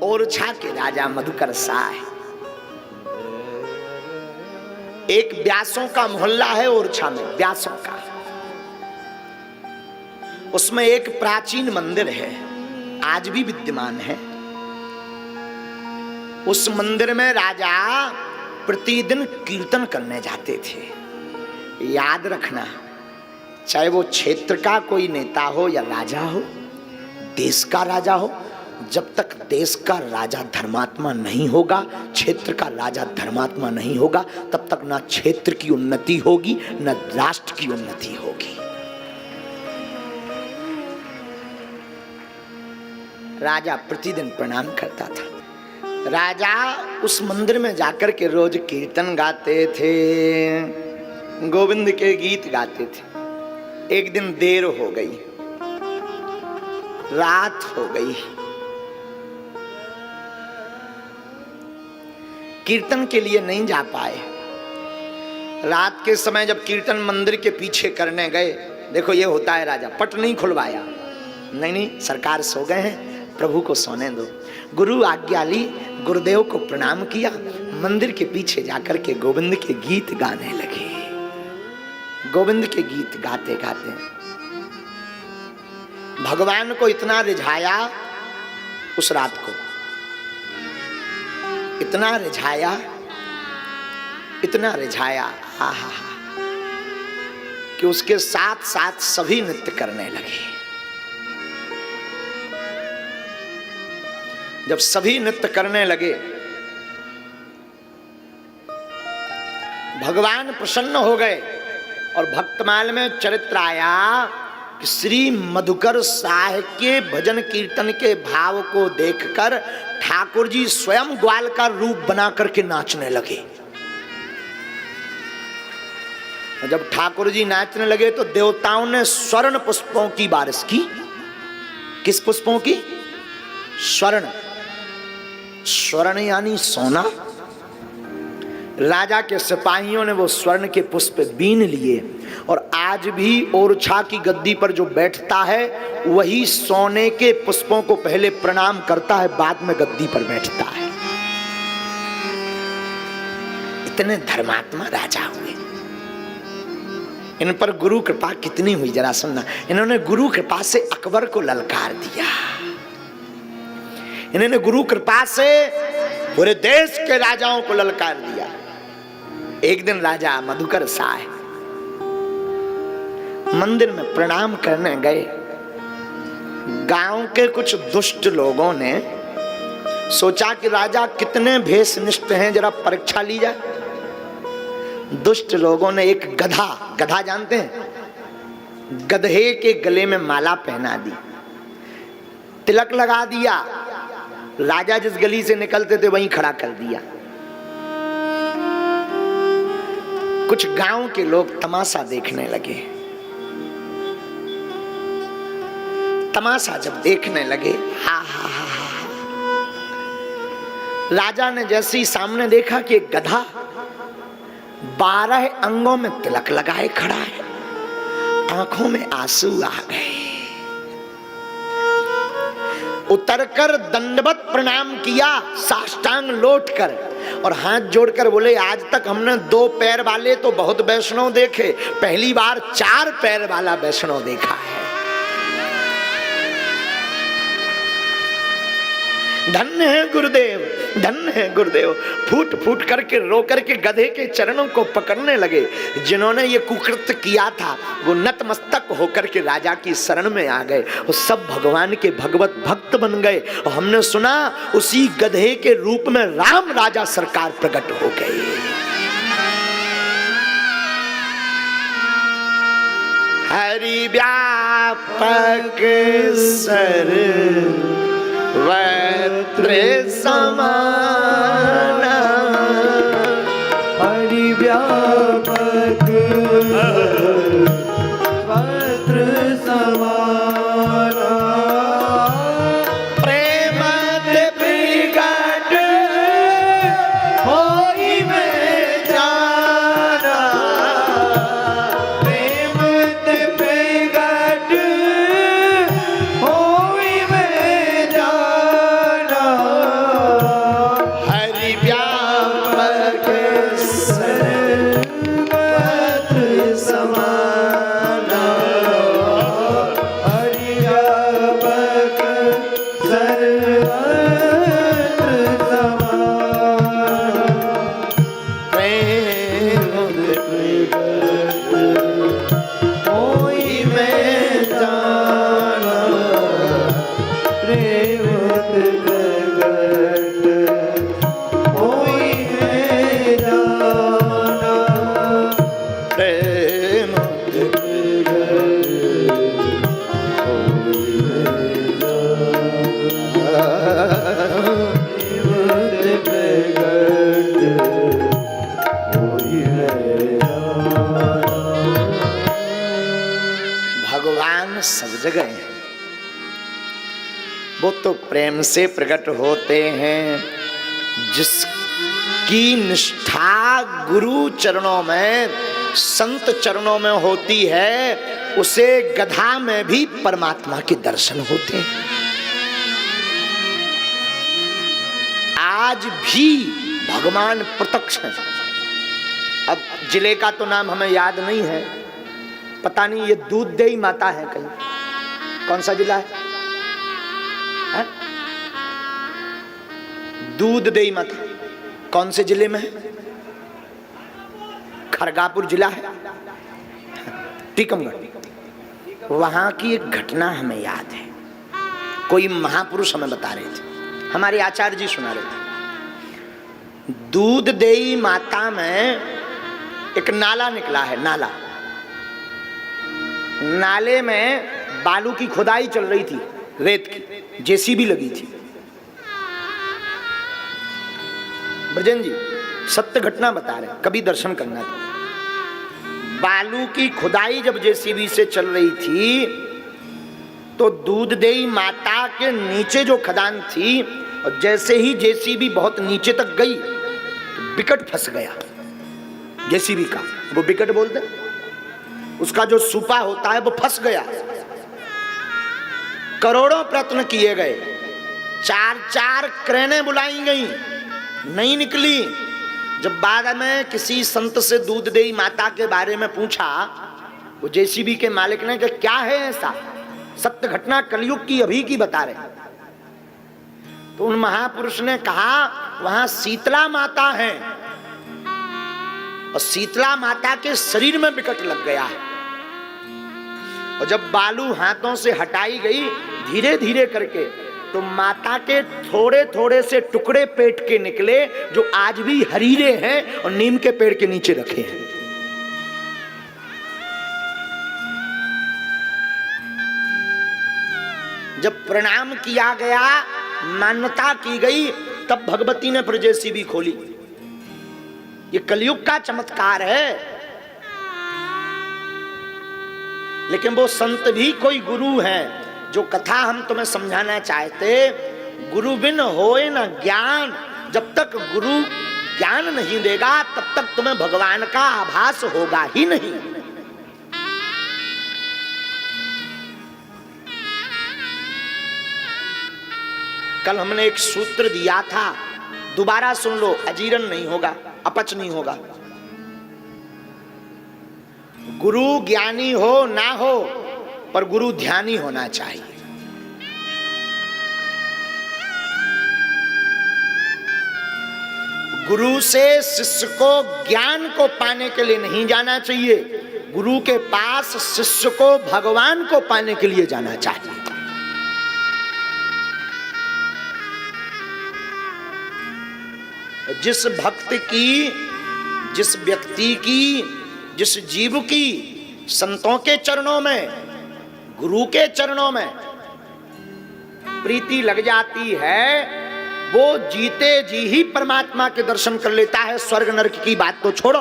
ओरछा के राजा मधुकर साय, एक व्यासों का मोहल्ला है ओरछा में, व्यासों का। उसमें एक प्राचीन मंदिर है, आज भी विद्यमान है। उस मंदिर में राजा प्रतिदिन कीर्तन करने जाते थे। याद रखना, चाहे वो क्षेत्र का कोई नेता हो या राजा हो, देश का राजा हो, जब तक देश का राजा धर्मात्मा नहीं होगा, क्षेत्र का राजा धर्मात्मा नहीं होगा, तब तक ना क्षेत्र की उन्नति होगी ना राष्ट्र की उन्नति होगी। राजा प्रतिदिन प्रणाम करता था। राजा उस मंदिर में जाकर के रोज कीर्तन गाते थे, गोविंद के गीत गाते थे। एक दिन देर हो गई, रात हो गई, कीर्तन के लिए नहीं जा पाए। रात के समय जब कीर्तन मंदिर के पीछे करने गए, देखो ये होता है, राजा पट नहीं खुलवाया, नहीं सरकार सो गए हैं, प्रभु को सोने दो। गुरु आज्ञा ली, गुरुदेव को प्रणाम किया, मंदिर के पीछे जाकर के गोविंद के गीत गाने लगे। गोविंद के गीत गाते गाते भगवान को इतना रिझाया, उस रात को इतना रिझाया, इतना रिझाया, आहा, कि उसके साथ साथ सभी नृत्य करने लगे। जब सभी नृत्य करने लगे, भगवान प्रसन्न हो गए और भक्तमाल में चरित्र आया कि श्री मधुकर साह के भजन कीर्तन के भाव को देखकर ठाकुर जी स्वयं ग्वाल का रूप बना करके नाचने लगे। जब ठाकुर जी नाचने लगे तो देवताओं ने स्वर्ण पुष्पों की बारिश की। किस पुष्पों की? स्वर्ण। स्वर्ण यानी सोना। राजा के सिपाहियों ने वो स्वर्ण के पुष्प बीन लिए और आज भी ओरछा की गद्दी पर जो बैठता है वही सोने के पुष्पों को पहले प्रणाम करता है, बाद में गद्दी पर बैठता है। इतने धर्मात्मा राजा हुए। इन पर गुरु कृपा कितनी हुई जरा सुनना। इन्होंने गुरु कृपा से अकबर को ललकार दिया। इन्होंने गुरु कृपा से पूरे देश के राजाओं को ललकार दिया। एक दिन राजा मधुकर साह मंदिर में प्रणाम करने गए। गांव के कुछ दुष्ट लोगों ने सोचा कि राजा कितने भेषनिष्ठ हैं, जरा परीक्षा ली जाए। दुष्ट लोगों ने एक गधा, गधा जानते हैं, गधे के गले में माला पहना दी, तिलक लगा दिया। राजा जिस गली से निकलते थे वहीं खड़ा कर दिया। कुछ गांव के लोग तमाशा देखने लगे। तमाशा जब देखने लगे, हा हा हा हा, राजा ने जैसे ही सामने देखा कि एक गधा 12 अंगों में तिलक लगाए खड़ा है, आंखों में आंसू आ गए। उतरकर दंडवत प्रणाम किया, साष्टांग लौटकर, और हाथ जोड़कर बोले, आज तक हमने 2 पैर वाले तो बहुत वैष्णव देखे, पहली बार 4 पैर वाला वैष्णव देखा है। धन्य है गुरुदेव, धन्य है गुरुदेव। फूट फूट करके रो करके गधे के चरणों को पकड़ने लगे। जिन्होंने ये कुकृत्य किया था वो नतमस्तक होकर के राजा की शरण में आ गए और सब भगवान के भगवत भक्त बन गए। और हमने सुना उसी गधे के रूप में राम राजा सरकार प्रकट हो गए। हरि व्यापक सर वक्त्र समान, हरि व्यापक वक्त्र समान, प्रेम प्रगट होई में जाना, प्रेम प्रगट होई में जाना, भगवान सब जगह हैं, वो तो प्रेम से प्रकट होते हैं। जिसकी निष्ठा गुरु चरणों में, संत चरणों में होती है, उसे गधा में भी परमात्मा के दर्शन होते हैं। आज भी भगवान प्रत्यक्ष है। अब जिले का तो नाम हमें याद नहीं है, पता नहीं ये दूधदेही माता है कहीं, कौन सा जिला है? दूधदेही माता कौन से जिले में है? खरगापुर जिला है, टीकमगढ़। वहां की एक घटना हमें याद है। कोई महापुरुष हमें बता रहे थे, हमारे आचार्य जी सुना रहे थे। दूधदेही माता में एक नाला निकला है, नाला। नाले में बालू की खुदाई चल रही थी, रेत की, जेसीबी लगी थी। ब्रजेन जी सत्य घटना बता रहे, कभी दर्शन करना था। बालू की खुदाई जब जेसीबी से चल रही थी तो दूधदेही माता के नीचे जो खदान थी, और जैसे ही जेसीबी बहुत नीचे तक गई तो बिकट फंस गया जेसीबी का। वो बिकट बोलते, उसका जो सुपा होता है वो फंस गया। करोड़ों प्रयत्न किए गए, 4 क्रेनें बुलाई गई, नहीं निकली। जब बाद में किसी संत से दूधदेही माता के बारे में पूछा, वो जेसीबी के मालिक ने कहा क्या है ऐसा, सत्य घटना कलयुग की अभी की बता रहे। तो उन महापुरुष ने कहा वहां शीतला माता है, और शीतला माता के शरीर में विकट लग गया है। और जब बालू हाथों से हटाई गई धीरे धीरे करके, तो माता के थोड़े थोड़े से टुकड़े पेट के निकले, जो आज भी हरीरे हैं और नीम के पेड़ के नीचे रखे हैं। जब प्रणाम किया गया, मान्यता की गई, तब भगवती ने फिर जेसीबी खोली। ये कलयुग का चमत्कार है। लेकिन वो संत भी कोई गुरु हैं। जो कथा हम तुम्हें समझाना चाहते, गुरु बिन होए न ज्ञान। जब तक गुरु ज्ञान नहीं देगा तब तक तुम्हें भगवान का आभास होगा ही नहीं। कल हमने एक सूत्र दिया था, दोबारा सुन लो, अजीर्ण नहीं होगा, अपच नहीं होगा। गुरु ज्ञानी हो ना हो, पर गुरु ध्यानी होना चाहिए। गुरु से शिष्य को ज्ञान को पाने के लिए नहीं जाना चाहिए, गुरु के पास शिष्य को भगवान को पाने के लिए जाना चाहिए। जिस भक्त की, जिस व्यक्ति की, जिस जीव की संतों के चरणों में, गुरु के चरणों में प्रीति लग जाती है, वो जीते जी ही परमात्मा के दर्शन कर लेता है। स्वर्ग नरक की बात तो छोड़ो,